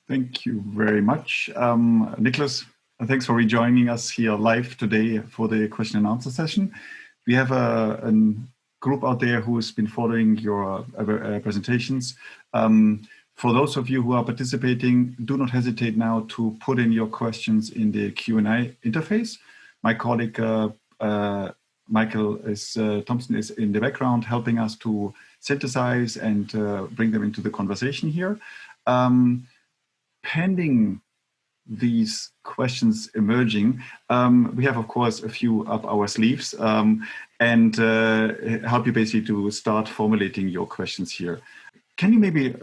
Thank you very much. Niklas, thanks for rejoining us here live today for the question and answer session. We have a group out there who has been following your presentations. For those of you who are participating, do not hesitate now to put in your questions in the Q&A interface. My colleague Michael Thompson is in the background helping us to synthesize and bring them into the conversation here. Pending these questions emerging, we have, of course, a few up our sleeves and help you basically to start formulating your questions here. Can you maybe,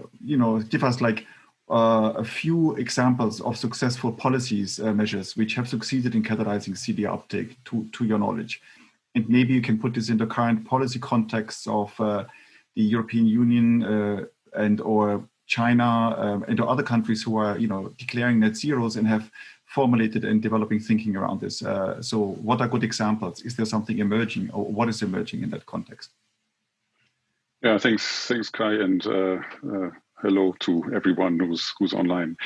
give us like a few examples of successful policies measures which have succeeded in catalyzing CDR uptake to your knowledge? And maybe you can put this in the current policy context of the European Union and or China and other countries who are, declaring net zeros and have formulated and developing thinking around this. So what are good examples? Is there something emerging, or what is emerging in that context? Yeah, thanks, Kai, and hello to everyone who's online.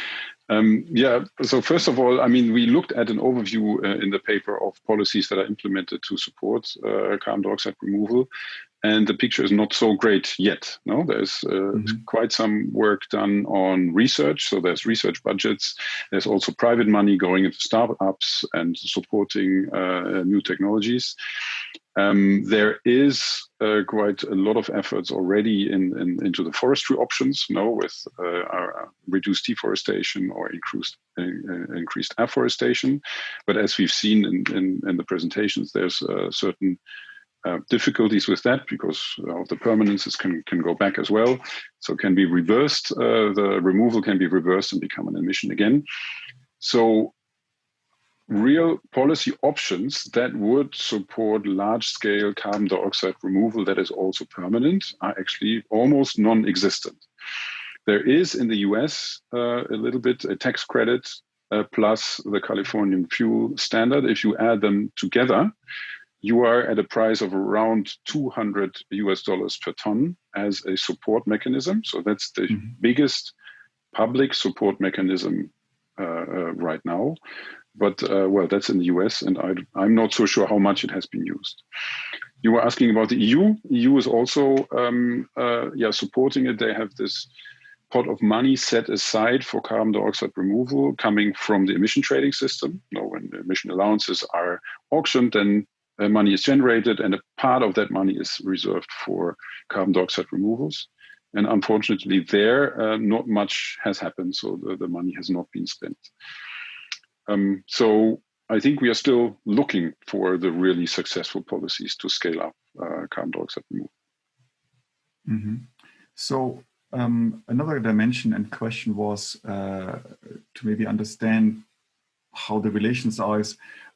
So first of all, we looked at an overview in the paper of policies that are implemented to support carbon dioxide removal. And the picture is not so great yet. No, there's quite some work done on research. So there's research budgets. There's also private money going into startups and supporting new technologies. There is quite a lot of efforts already into the forestry options, with reduced deforestation or increased afforestation. But as we've seen in the presentations, there's certain difficulties with that because the permanences can go back as well. So can be reversed. The removal can be reversed and become an emission again. So real policy options that would support large-scale carbon dioxide removal that is also permanent are actually almost non-existent. There is in the US a little bit a tax credit plus the Californian fuel standard. If you add them together, you are at a price of around $200 per ton as a support mechanism. So that's the biggest public support mechanism right now. But that's in the US, and I'm not so sure how much it has been used. You were asking about the EU. EU is also supporting it. They have this pot of money set aside for carbon dioxide removal coming from the emission trading system. When the emission allowances are auctioned, then money is generated, and a part of that money is reserved for carbon dioxide removals. And unfortunately, not much has happened, so the money has not been spent. So I think we are still looking for the really successful policies to scale up carbon dioxide removal. So another dimension and question was to maybe understand how the relations are.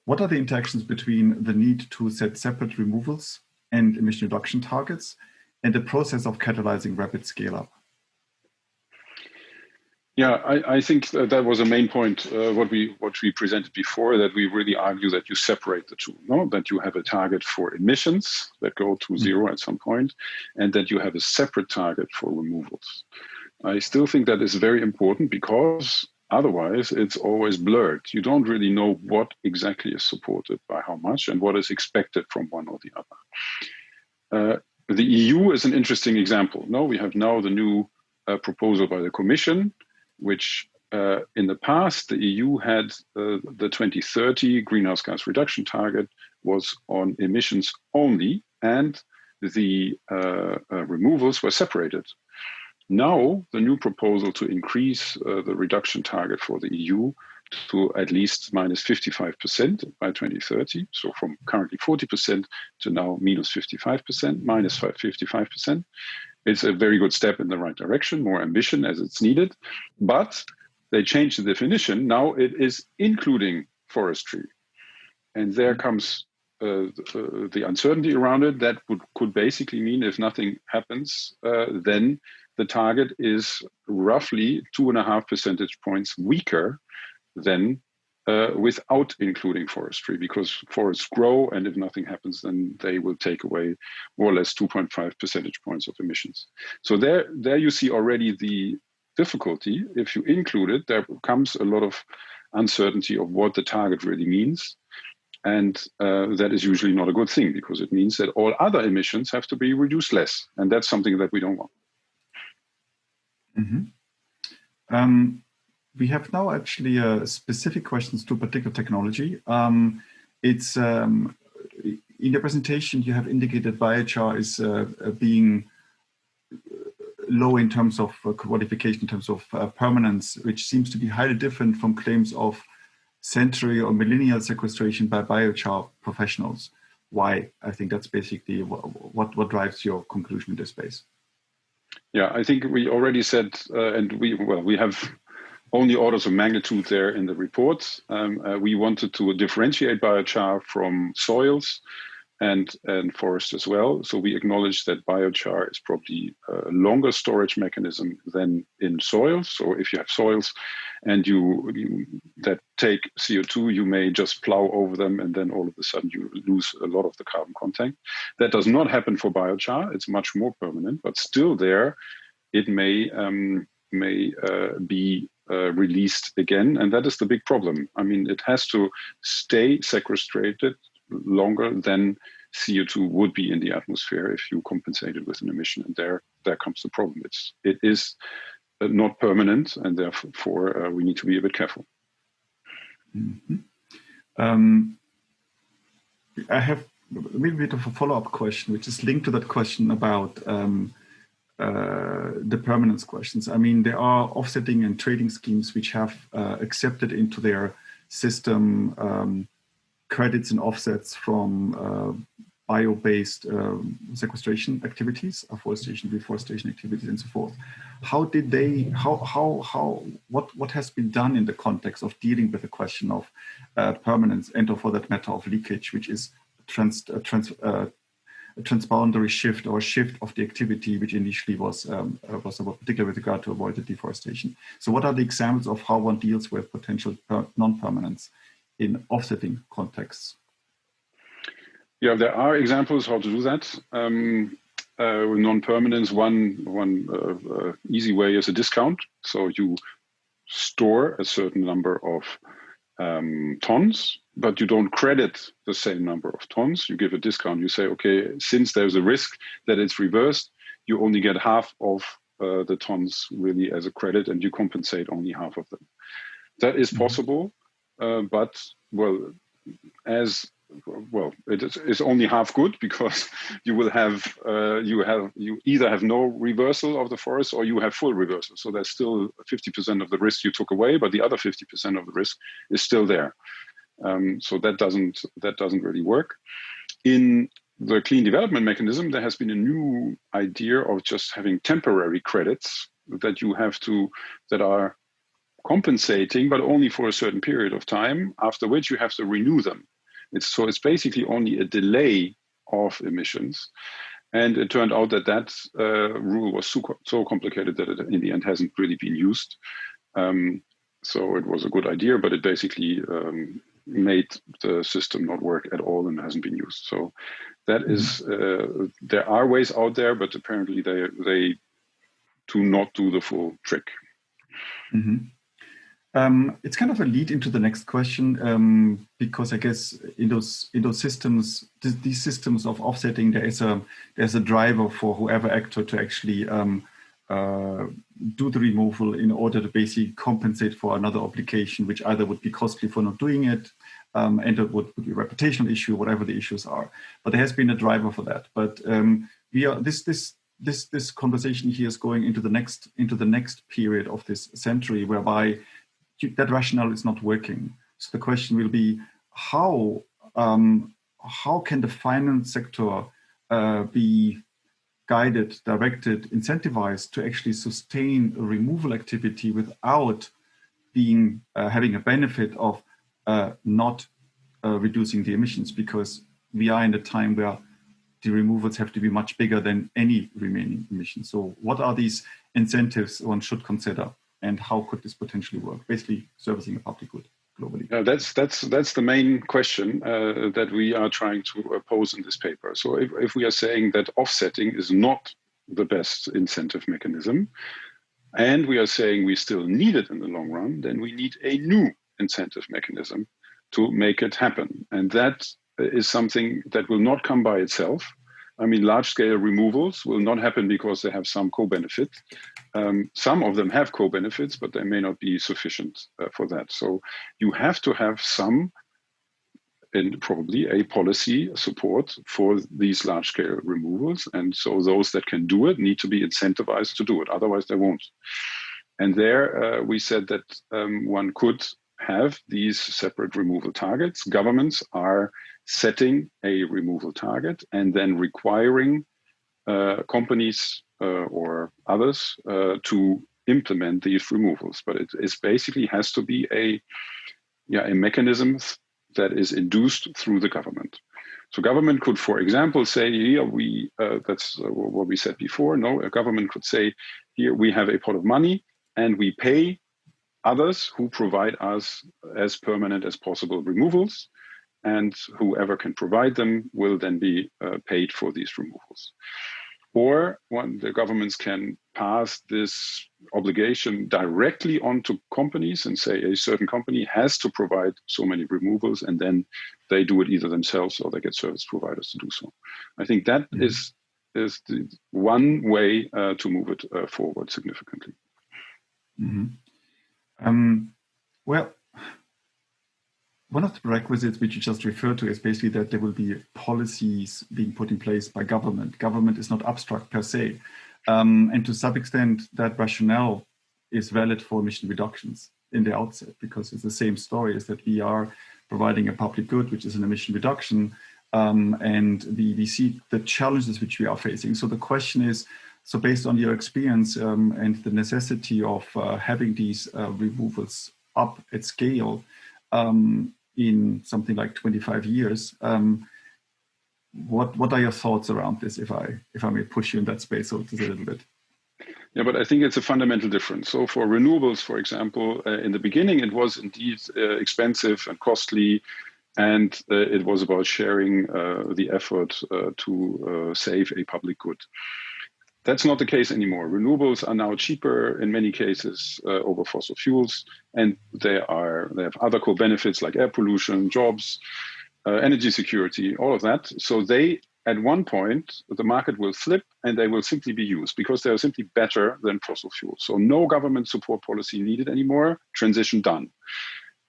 What are the interactions between the need to set separate removals and emission reduction targets and the process of catalyzing rapid scale-up? Yeah, I think that was a main point, what we presented before, that we really argue that you separate the two, that you have a target for emissions that go to zero at some point, and that you have a separate target for removals. I still think that is very important because otherwise it's always blurred. You don't really know what exactly is supported by how much and what is expected from one or the other. The EU is an interesting example. We have now the new proposal by the Commission, which in the past, the EU had the 2030 greenhouse gas reduction target was on emissions only, and the removals were separated. Now, the new proposal to increase the reduction target for the EU to at least minus 55% by 2030, so from currently 40% to now minus 55%, minus 55%. It's a very good step in the right direction, more ambition as it's needed, but they changed the definition. Now it is including forestry. And there comes the uncertainty around it. That could basically mean if nothing happens, then the target is roughly 2.5 percentage points weaker than without including forestry, because forests grow, and if nothing happens, then they will take away more or less 2.5 percentage points of emissions. So there you see already the difficulty. If you include it, there comes a lot of uncertainty of what the target really means. And that is usually not a good thing, because it means that all other emissions have to be reduced less. And that's something that we don't want. Mm-hmm. We have now actually specific questions to particular technology. It's in the presentation you have indicated biochar is being low in terms of qualification, in terms of permanence, which seems to be highly different from claims of century or millennial sequestration by biochar professionals. Why? I think that's basically what drives your conclusion in this space. Yeah, I think we already said, and we have only orders of magnitude there in the report. We wanted to differentiate biochar from soils and forests as well. So we acknowledge that biochar is probably a longer storage mechanism than in soils. So if you have soils and you that take CO2, you may just plow over them, and then all of a sudden you lose a lot of the carbon content. That does not happen for biochar. It's much more permanent, but still there, it may be released again, and that is the big problem. I mean, it has to stay sequestrated longer than CO2 would be in the atmosphere if you compensate it with an emission. And there comes the problem. It is not permanent, and therefore we need to be a bit careful. Mm-hmm. I have a little bit of a follow-up question, which is linked to that question about the permanence questions. I mean, there are offsetting and trading schemes which have accepted into their system credits and offsets from bio-based sequestration activities, afforestation, reforestation activities, and so forth. How did they? What has been done in the context of dealing with the question of permanence and, or for that matter, of leakage, which is a transboundary shift or shift of the activity, which initially was about particularly with regard to avoided deforestation. So, what are the examples of how one deals with potential non-permanence in offsetting contexts? Yeah, there are examples how to do that. With non-permanence, one easy way is a discount. So you store a certain number of tons, but you don't credit the same number of tons. You give a discount. You say, okay, since there's a risk that it's reversed, you only get half of the tons really as a credit, and you compensate only half of them. That is possible, but it's only half good, because you will have you either have no reversal of the forest or you have full reversal. So there's still 50% of the risk you took away, but the other 50% of the risk is still there. So that doesn't really work. In the clean development mechanism, there has been a new idea of just having temporary credits that you have to that are compensating, but only for a certain period of time, after which you have to renew them. It's basically only a delay of emissions. And it turned out that rule was so complicated that it in the end hasn't really been used. So it was a good idea, but it basically made the system not work at all and hasn't been used. So that is, there are ways out there, but apparently they do not do the full trick. Mm-hmm. It's kind of a lead into the next question, because I guess in those systems, these systems of offsetting, there's a driver for whoever actor to actually do the removal in order to basically compensate for another obligation, which either would be costly for not doing it, and it would be a reputational issue, whatever the issues are. But there has been a driver for that. But this conversation here is going into the next period of this century, whereby that rationale is not working. So the question will be, how can the finance sector be guided, directed, incentivized to actually sustain a removal activity without having a benefit of not reducing the emissions? Because we are in a time where the removals have to be much bigger than any remaining emissions. So what are these incentives one should consider? And how could this potentially work? Basically, servicing a public good globally. That's the main question that we are trying to pose in this paper. So if we are saying that offsetting is not the best incentive mechanism, and we are saying we still need it in the long run, then we need a new incentive mechanism to make it happen. And that is something that will not come by itself. I mean, large-scale removals will not happen because they have some co-benefit. Some of them have co-benefits, but they may not be sufficient for that. So you have to have some, and probably a policy support for these large-scale removals. And so those that can do it need to be incentivized to do it. Otherwise, they won't. And there we said that one could have these separate removal targets. Governments are setting a removal target and then requiring companies or others to implement these removals. But it basically has to be a mechanism that is induced through the government. So government could, for example, say, here that's what we said before. No, a government could say, here we have a pot of money and we pay others who provide us as permanent as possible removals, and whoever can provide them will then be paid for these removals. Or the governments can pass this obligation directly onto companies and say a certain company has to provide so many removals, and then they do it either themselves or they get service providers to do so. I think that is the one way to move it forward significantly. Well, one of the prerequisites which you just referred to is basically that there will be policies being put in place by government. Government is not abstract per se. And to some extent, that rationale is valid for emission reductions in the outset, because it's the same story, is that we are providing a public good, which is an emission reduction, and we see the challenges which we are facing. So the question is, so based on your experience and the necessity of having these removals up at scale in something like 25 years, what are your thoughts around this, if I may push you in that space a little bit? Yeah, but I think it's a fundamental difference. So for renewables, for example, in the beginning, it was indeed expensive and costly, and it was about sharing the effort to save a public good. That's not the case anymore. Renewables are now cheaper in many cases over fossil fuels, and they have other co-benefits like air pollution, jobs, energy security, all of that. So at one point, the market will flip and they will simply be used because they are simply better than fossil fuels. So no government support policy needed anymore, transition done.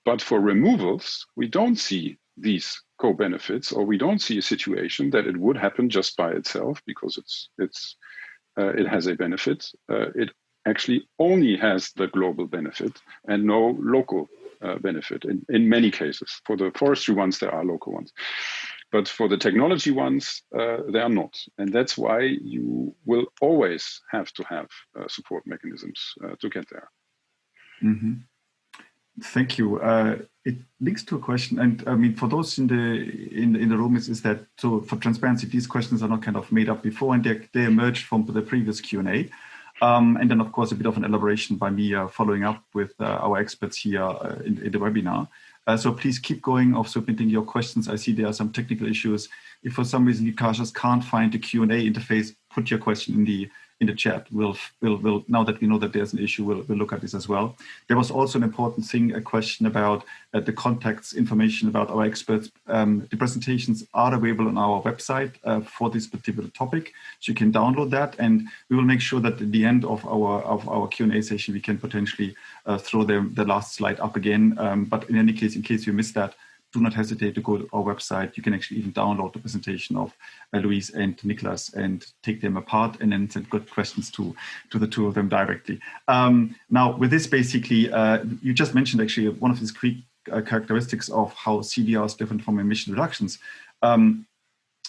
But for removals, we don't see these co-benefits, or we don't see a situation that it would happen just by itself because it has a benefit. It actually only has the global benefit and no local benefit in many cases. For the forestry ones, there are local ones. But for the technology ones, they are not. And that's why you will always have to have support mechanisms to get there. Mm-hmm. Thank you. It links to a question, and I mean, for those in the room, is that, so for transparency, these questions are not kind of made up before, and they emerged from the previous Q&A. And then, of course, a bit of an elaboration by me following up with our experts here in the webinar. So please keep going of submitting your questions. I see there are some technical issues. If for some reason you just can't find the Q&A interface, put your question in the chat. We'll now that we know that there's an issue, we'll look at this as well. There was also an important thing, a question about the contacts information about our experts. The presentations are available on our website for this particular topic, so you can download that, and we will make sure that at the end of our Q&A session we can potentially throw the last slide up again. But in any case, in case you missed that, do not hesitate to go to our website. You can actually even download the presentation of Louise and Niklas and take them apart and then send good questions to the two of them directly. Now, with this, basically, you just mentioned actually one of these key characteristics of how CDR is different from emission reductions.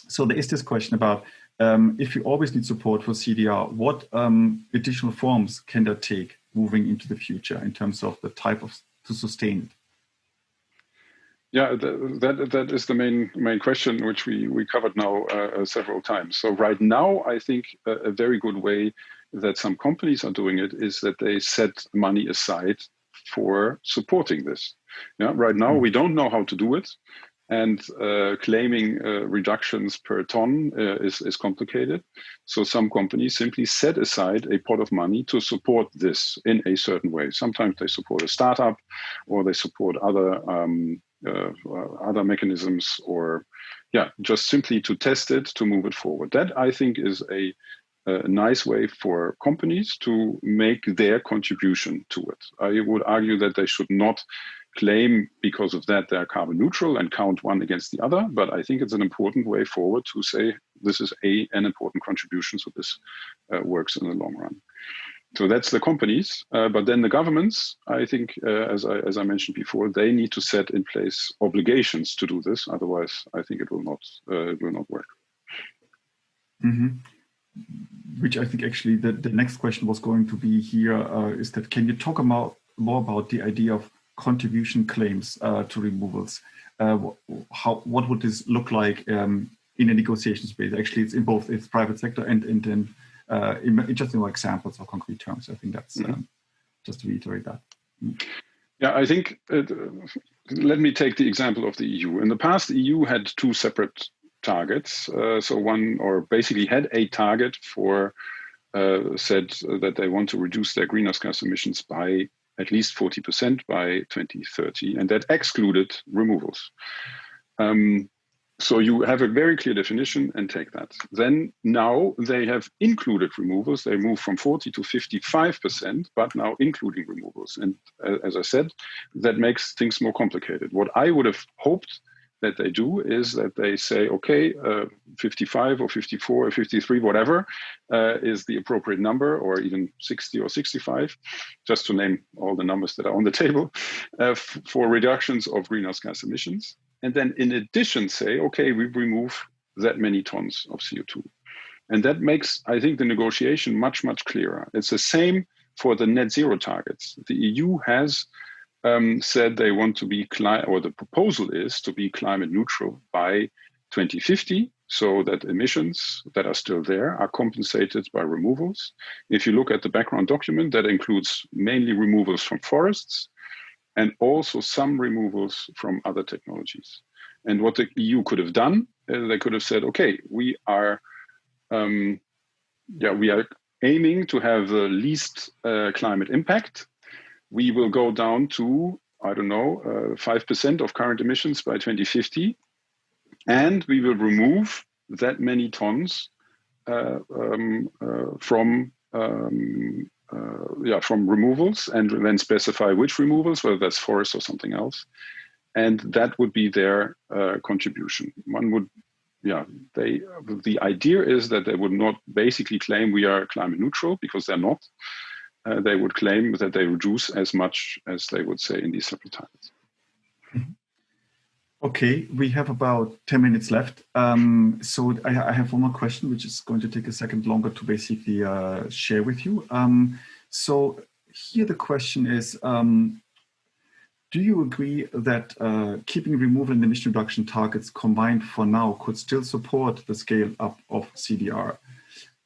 So there is this question about if you always need support for CDR, what additional forms can that take moving into the future in terms of the type of to sustain it? Yeah, that is the main question, which we covered now several times. So right now, I think a very good way that some companies are doing it is that they set money aside for supporting this. Yeah, right now we don't know how to do it. and claiming reductions per ton is complicated. So some companies simply set aside a pot of money to support this in a certain way. Sometimes they support a startup, or they support other mechanisms, or just simply to test it, to move it forward. That, I think, is a nice way for companies to make their contribution to it. I would argue that they should not claim because of that they're carbon neutral and count one against the other, but I think it's an important way forward to say this is an important contribution, so this works in the long run. So that's the companies, but then the governments, I think, as I mentioned before, they need to set in place obligations to do this. Otherwise, I think it will not work. Mm-hmm. Which I think actually the next question was going to be here, is that can you talk more about the idea of contribution claims to removals? What would this look like in a negotiation space? Actually, it's in both its private sector and in just in examples or concrete terms. I think that's just to reiterate that. Yeah, I think let me take the example of the EU. In the past, the EU had two separate targets. So one, or basically had a target for said that they want to reduce their greenhouse gas emissions by at least 40% by 2030, and that excluded removals. So you have a very clear definition and take that. Then now they have included removals. They move from 40 to 55%, but now including removals. And as I said, that makes things more complicated. What I would have hoped that they do is that they say, okay, 55 or 54 or 53, whatever, is the appropriate number, or even 60 or 65, just to name all the numbers that are on the table, for reductions of greenhouse gas emissions. And then in addition say, okay, we remove that many tons of CO2. And that makes, I think, the negotiation much, much clearer. It's the same for the net zero targets. The EU has said they want to be, or the proposal is to be climate neutral by 2050, so that emissions that are still there are compensated by removals. If you look at the background document, that includes mainly removals from forests and also some removals from other technologies. And what the EU could have done, they could have said, okay, we are aiming to have the least climate impact. We will go down to, 5% of current emissions by 2050, and we will remove that many tons from removals, and then specify which removals, whether that's forest or something else, and that would be their contribution. The idea is that they would not basically claim we are climate neutral, because they're not. They would claim that they reduce as much as they would say in these separate targets. Okay, we have about 10 minutes left. So I have one more question, which is going to take a second longer to basically share with you. So here the question is, do you agree that keeping removal and emission reduction targets combined for now could still support the scale up of CDR?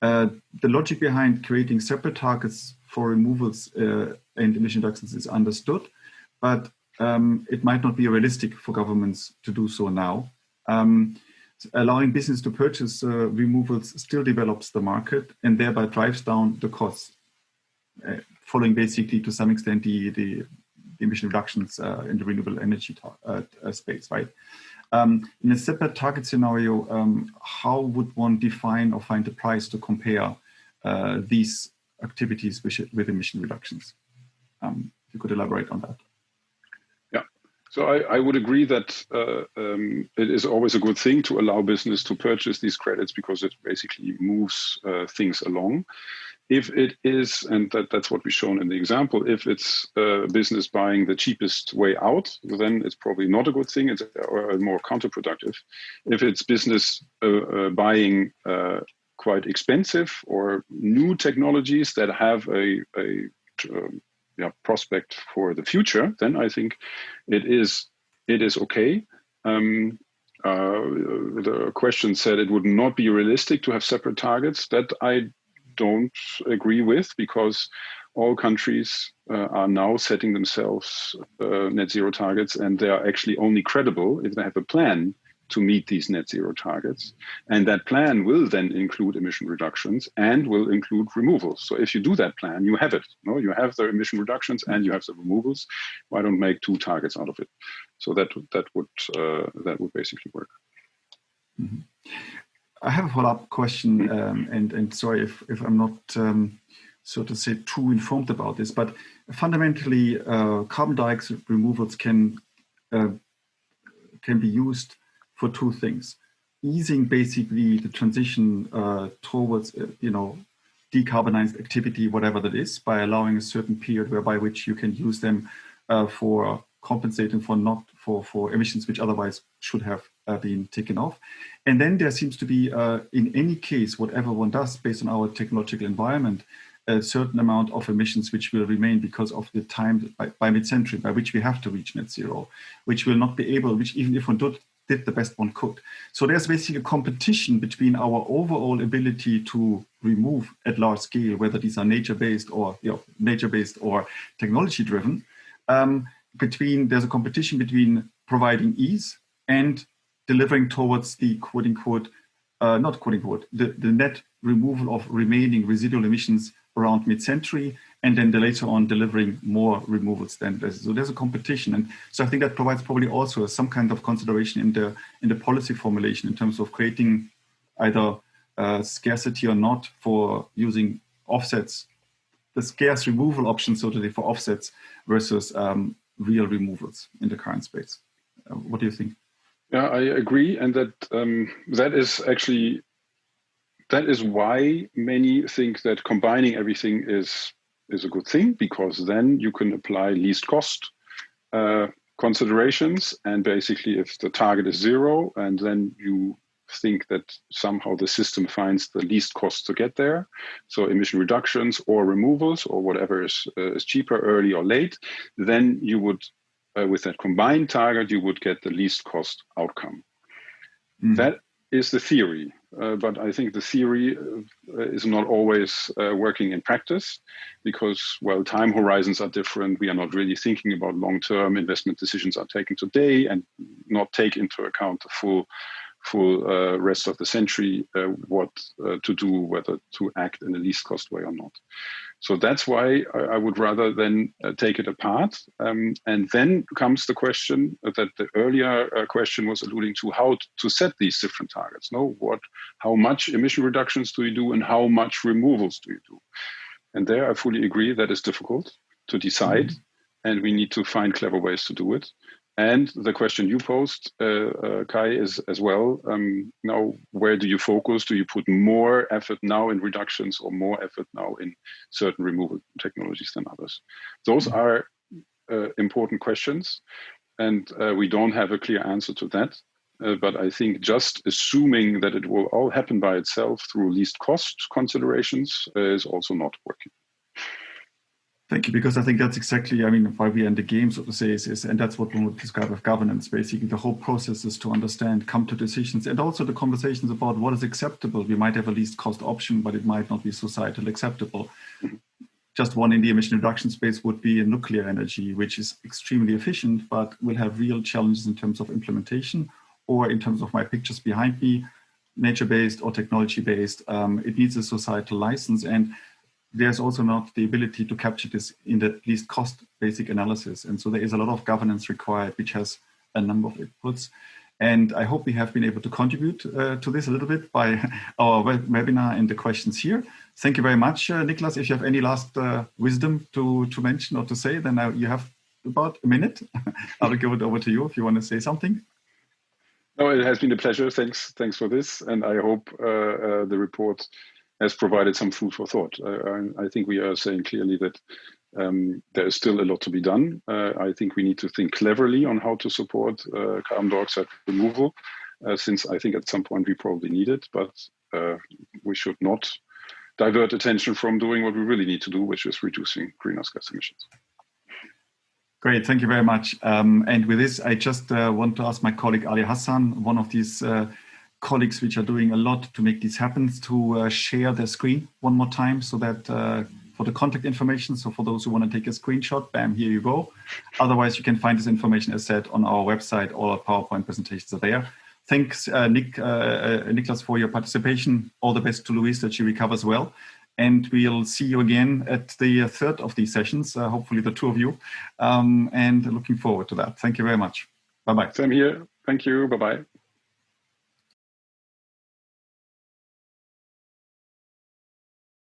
The logic behind creating separate targets for removals and emission reductions is understood, but it might not be realistic for governments to do so now. Allowing business to purchase removals still develops the market and thereby drives down the costs, following basically to some extent the emission reductions in the renewable energy space, right? In a separate target scenario, how would one define or find the price to compare these activities with emission reductions? If you could elaborate on that. Yeah, so I would agree that it is always a good thing to allow business to purchase these credits, because it basically moves things along. If it is, and that's what we've shown in the example, if it's business buying the cheapest way out, then it's probably not a good thing. It's more counterproductive. If it's business buying quite expensive or new technologies that have a prospect for the future, then I think it is okay. The question said it would not be realistic to have separate targets. That I don't agree with, because all countries are now setting themselves net zero targets, and they are actually only credible if they have a plan to meet these net zero targets. And that plan will then include emission reductions and will include removals. So if you do that plan, you have it. No, you have the emission reductions and you have the removals. Why don't make two targets out of it? So that would basically work. Mm-hmm. I have a follow-up question, and sorry if I'm not so to say too informed about this, but fundamentally, carbon dioxide removals can be used for two things: easing basically the transition towards decarbonized activity, whatever that is, by allowing a certain period whereby which you can use them for compensating for emissions which otherwise should have been taken off. And then there seems to be, in any case, whatever one does based on our technological environment, a certain amount of emissions which will remain because of the time by mid-century by which we have to reach net zero, which will not be able, which even if one did the best one could. So there's basically a competition between our overall ability to remove at large scale, whether these are nature-based or technology-driven. There's a competition between providing ease and delivering towards the the net removal of remaining residual emissions around mid-century, and then later on delivering more removals than this. So there's a competition, and so I think that provides probably also some kind of consideration in the policy formulation in terms of creating either scarcity or not for using offsets, the scarce removal option, so to say, for offsets versus real removals in the current space. What do you think? Yeah, I agree, and that is why many think that combining everything is a good thing, because then you can apply least cost considerations, and basically if the target is zero and then you think that somehow the system finds the least cost to get there, so emission reductions or removals or whatever is cheaper early or late, then you would with that combined target you would get the least cost outcome. That is the theory, but I think the theory is not always working in practice, because, well, time horizons are different. We are not really thinking about long-term investment decisions are taken today and not take into account the full rest of the century, what to do, whether to act in the least cost way or not. So that's why I would rather then take it apart. And then comes the question that the earlier question was alluding to, how to set these different targets. How much emission reductions do you do and how much removals do you do? And there I fully agree that is difficult to decide, and we need to find clever ways to do it. And the question you posed, Kai, is as well, now, where do you focus? Do you put more effort now in reductions or more effort now in certain removal technologies than others? Those are important questions, and we don't have a clear answer to that. But I think just assuming that it will all happen by itself through least cost considerations is also not working. Thank you, because I think that's exactly, why we are in the game, so to say, and that's what we would describe as governance. Basically, the whole process is to understand, come to decisions, and also the conversations about what is acceptable. We might have a least cost option, but it might not be societally acceptable. Just one in the emission reduction space would be nuclear energy, which is extremely efficient, but will have real challenges in terms of implementation, or in terms of my pictures behind me, nature-based or technology-based. It needs a societal license, and there's also not the ability to capture this in the least cost basic analysis. And so there is a lot of governance required, which has a number of inputs. And I hope we have been able to contribute to this a little bit by our webinar and the questions here. Thank you very much, Niklas. If you have any last wisdom to mention or to say, then you have about a minute. I'll give it over to you if you want to say something. No, it has been a pleasure. Thanks for this. And I hope the report has provided some food for thought. I think we are saying clearly that there is still a lot to be done. I think we need to think cleverly on how to support carbon dioxide removal, since I think at some point we probably need it, but we should not divert attention from doing what we really need to do, which is reducing greenhouse gas emissions. Great, thank you very much. And with this, I just want to ask my colleague Ali Hassan, one of these colleagues which are doing a lot to make this happen, to share their screen one more time, so that for the contact information. So for those who want to take a screenshot, bam, here you go. Otherwise, you can find this information, as said, on our website. All our PowerPoint presentations are there. Thanks, Niklas, for your participation. All the best to Louise, that she recovers well. And we'll see you again at the third of these sessions, hopefully the two of you, and looking forward to that. Thank you very much. Bye-bye. Same here. Thank you. Bye-bye.